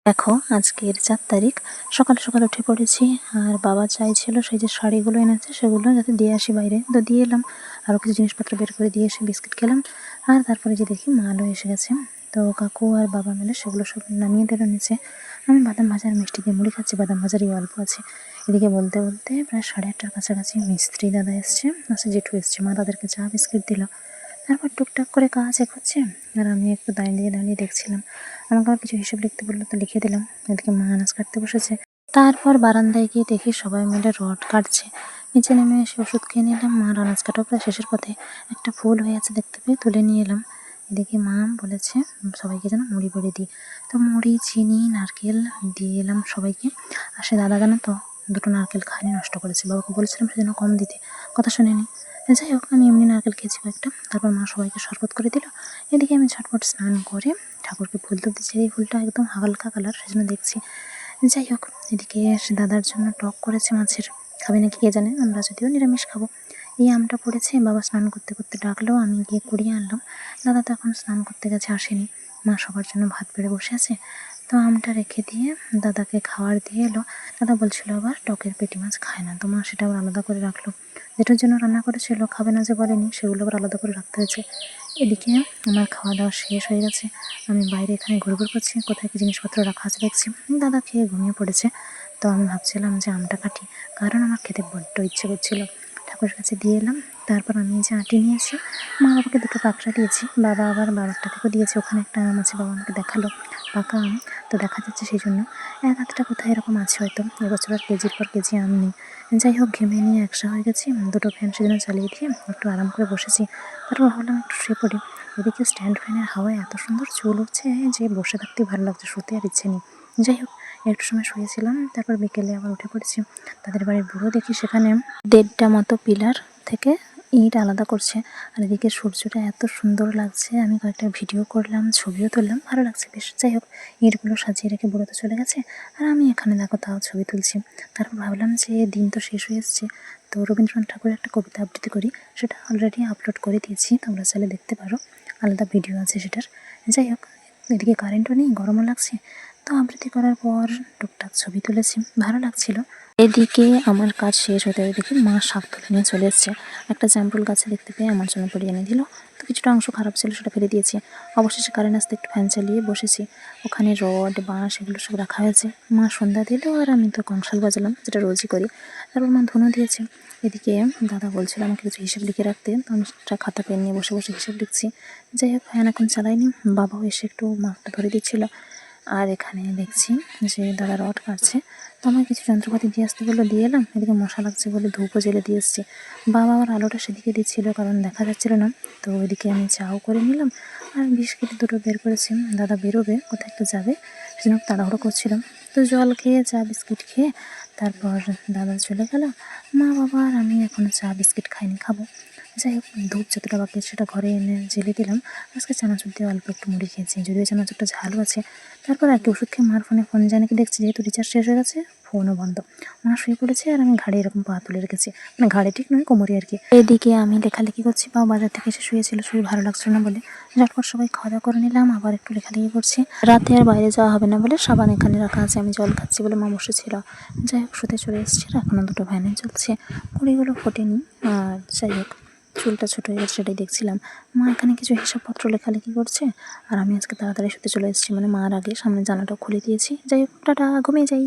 দেখো আজকের 4 তারিখ সকাল সকাল উঠে পড়েছি। আর বাবা চাইছিল সেই যে শাড়িগুলো এনেছে সেগুলো যাতে দিয়ে আসি বাইরে, তো দিয়ে এলাম। আরও কিছু জিনিসপত্র বের করে দিয়ে এসে বিস্কিট খেলাম। আর তারপরে যে দেখি মালও এসে গেছে, তো কাকু আর বাবা মিলে সেগুলো সব নামিয়ে দিল নিচে। আমি বাদাম ভাজা আর মিষ্টি দিয়ে মুড়ি খাচ্ছি, বাদাম ভাজারই অল্প আছে। এদিকে বলতে বলতে প্রায় 8:30টার কাছাকাছি মিস্ত্রি দাদা এসছে, জেঠু এসছে। মা তাদেরকে চা বিস্কিট দিল, তারপর টুকটাক করে কাজ এগোচ্ছে। আর আমি একটু দাঁড়িয়ে দাঁড়িয়ে দেখছিলাম। আমাকে আবার কিছু হিসেব লিখতে বললো, তো লিখে দিলাম। এদিকে মা আনাজ কাটতে বসেছে। তারপর বারান্দায় গিয়ে দেখি সবাই মিলে রড কাটছে। নিচে নেমে এসে ওষুধ খেয়ে নিলাম। মার আনাজ কাটা প্রায় শেষের পথে, একটা ফুল হয়ে আছে দেখতে পেয়ে তুলে নিয়ে এলাম। এদিকে মা বলেছে সবাইকে যেন মুড়ি বেড়ে দিই, তো মুড়ি চিনি নারকেল দিয়ে এলাম সবাইকে। আর সে দাদা জানো তো 2টো নারকেল খায়নি, নষ্ট করেছে। বাবাকে বলেছিলাম সেজন্য কম দিতে, কথা শুনেনি। যাই হোক, আমি এমনি নারকেল খেয়েছি কয়েকটা। তারপর মা সবাইকে শরবত করে দিল। এদিকে আমি ঝটপট স্নান করে ঠাকুরকে ফুল তুলতে চাই। এই ফুলটা একদম হালকা কালার, সেজন্য দেখছি। যাই হোক, এদিকে সে দাদার জন্য টক করেছে মাছের, খাবে নাকি কে জানে, আমরা যদিও নিরামিষ খাবো। এই আমটা পড়েছে, বাবা স্নান করতে করতে ডাকলো, আমি গিয়ে কুড়িয়ে আনলাম। দাদা তো এখন স্নান করতে গেছে, আসেনি। মা সবার জন্য ভাত বেড়ে বসে আছে, তো আমটা রেখে দিয়ে দাদাকে খাওয়ার দিয়ে এলো। দাদা বলছিল আবার টকের পেটি মাছ খায় না, তো মা সেটা আবার আলাদা করে রাখলো। যেটার জন্য রান্না করেছিল খাবে না যে বলেনি, সেগুলো আবার আলাদা করে রাখতে হয়েছে। এদিকে আমার খাওয়া দাওয়া শেষ হয়ে গেছে। আমি বাইরে এখানে ঘুরঘুর করছি, কোথায় কি জিনিসপত্র রাখা আছে দেখছি। দাদা খেয়ে ঘুমিয়ে পড়েছে, তো আমি ভাবছিলাম যে আমটা কাটি, কারণ আমার খেতে বড্ড ইচ্ছে করছিল। ঠাকুরের কাছে দিয়ে এলাম। তারপর আমি যে আটি নিয়েছি, মা বাবাকে 2টো পাকড়া দিয়েছি, বাবা আবার বাবারটা থেকেও দিয়েছে। ওখানে একটা আম আছে, বাবা আমাকে দেখালো, পাকা আম, তো দেখা যাচ্ছে সেই জন্য। এক আধটা কোথায় এরকম আছে হয়তো, এবছর আর কেজির পর কেজি আম নেই। যাই হোক, ঘেমে নিয়ে একসা হয়ে গেছি। 2টো ফ্যান সেজন্য চালিয়ে দিয়ে একটু আরাম করে বসেছি। তারপর ভাবলাম একটু শুয়ে পড়ি। এদিকে স্ট্যান্ড ফ্যানের হাওয়ায় এত সুন্দর চুল উঠছে যে বসে থাকতে ভালো লাগছে, শুতে আর ইচ্ছে নেই। যাই হোক, একটু সময় শুয়েছিলাম, তারপর বিকেলে আবার উঠে পড়েছি। তাদের বাড়ির বুড়ো দেখি সেখানে 1.5টা মতো পিলার থেকে ইট আলাদা করছে। আর এদিকে সূর্যটা এত সুন্দর লাগছে, আমি কয়েকটা ভিডিও করলাম, ছবিও তুললাম, ভালো লাগছে বেশ। যাই হোক, ইটগুলো সাজিয়ে রেখে বুড়ো তো চলে গেছে, আর আমি এখানে দেখো তাও ছবি তুলছি। তারপর ভাবলাম যে দিন তো শেষ হয়ে এসছে, তো রবীন্দ্রনাথ ঠাকুরের একটা কবিতা আবৃত্তি করি। সেটা অলরেডি আপলোড করে দিয়েছি, তোমরা চাইলে দেখতে পারো, আলাদা ভিডিও আছে সেটার। যাই হোক, এদিকে কারেন্টও নেই, গরমও লাগছে, তো আবৃত্তি করার পর টুকটাক ছবি তুলেছি, ভালো লাগছিল। এদিকে আমার কাজ শেষ হতে দেখি মা শাক তুলে নিয়ে চলে এসছে। একটা জামরুল গাছে দেখতে পেয়ে আমার জন্য পড়ে এনে দিল, তো কিছুটা অংশ খারাপ ছিল, সেটা ফেলে দিয়েছি। অবশেষে কারেন্ট আসতে একটু ফ্যান চালিয়ে বসেছি। ওখানে রড বাঁশ এগুলো সব রাখা হয়েছে। মা সন্ধ্যা দিল, আর আমি তো কংসাল বাজালাম, যেটা রোজই করি। তারপর মা ধুনো দিয়েছে। এদিকে দাদা বলছিল আমাকে কিছু হিসেব লিখে রাখতে, তো আমি সেটা খাতা পেন নিয়ে বসে বসে হিসেব লিখছি। যাই হোক, ফ্যান এখন চালাইনি, বাবাও এসে একটু মাপটা ধরে দিচ্ছিল। আর এখানে দেখছি যে দাদা রড কাটছে, তো আমার কিছু যন্ত্রপাতি দিয়ে আসতে বললো, দিয়ে এলাম। এদিকে মশা লাগছে বলে ধূপও জেলে দিয়ে এসছি। বাবা আবার আলোটা সেদিকে দিচ্ছিল, কারণ দেখা যাচ্ছিল না। তো ওইদিকে আমি চাও করে নিলাম, আর বিস্কিট 2টো বের করেছি। দাদা বেরোবে, কোথায় একটু যাবে, সেজন্য তাড়াহুড়ো করছিলাম। তো জল খেয়ে চা বিস্কিট খেয়ে তারপর দাদা চলে গেল। মা বাবা আর আমি এখনও চা বিস্কিট খাইনি, খাবো। যাই হোক, ধূপ যতটা বাকি সেটা ঘরে এনে জেলে দিলাম। আজকে চানাচুর দিয়ে অল্প একটু মুড়ি খেয়েছি, যদিও চানাচুরটা ঝালও আছে। তারপর আর কি ওষুধ খেয়ে মার ফোন জানি কি দেখছি, যেহেতু রিচার্জ শেষ হয়ে গেছে, ফোনও বন্ধ। মা শুয়ে পড়েছে, আর আমি ঘাড়ে এরকম পা তুলে রেখেছি, মানে ঘাড়ে ঠিক নয়, কোমরে আর কি। এদিকে আমি লেখালেখি করছি, বাবা বাজার থেকে এসে শুয়েছিল, শরীর ভালো লাগছিল না বলে। ঝটপট সবাই খাওয়া দাওয়া করে নিলাম, আবার একটু লেখালেখি করছি। রাতে আর বাইরে যাওয়া হবে না বলে সাবান এখানে রাখা আছে, আমি জল খাচ্ছি বলে মা বসেছিল। যাই হোক, শুতে চলে এসেছি, আর এখনও 2টো ফ্যানে চলছে, কুড়িগুলো ফোটেনি। আর যাই হোক, চুলটা ছোটো হয়ে গেছে, সেটাই দেখছিলাম। মা এখানে কিছু হিসাবপত্র লেখালেখি করছে, আর আমি আজকে তাড়াতাড়ি শুতে চলে এসেছি, মানে মার আগে সামনে জানাটাও খুলে দিয়েছি। যাই হোক, টাটা, ঘুমিয়ে যাই।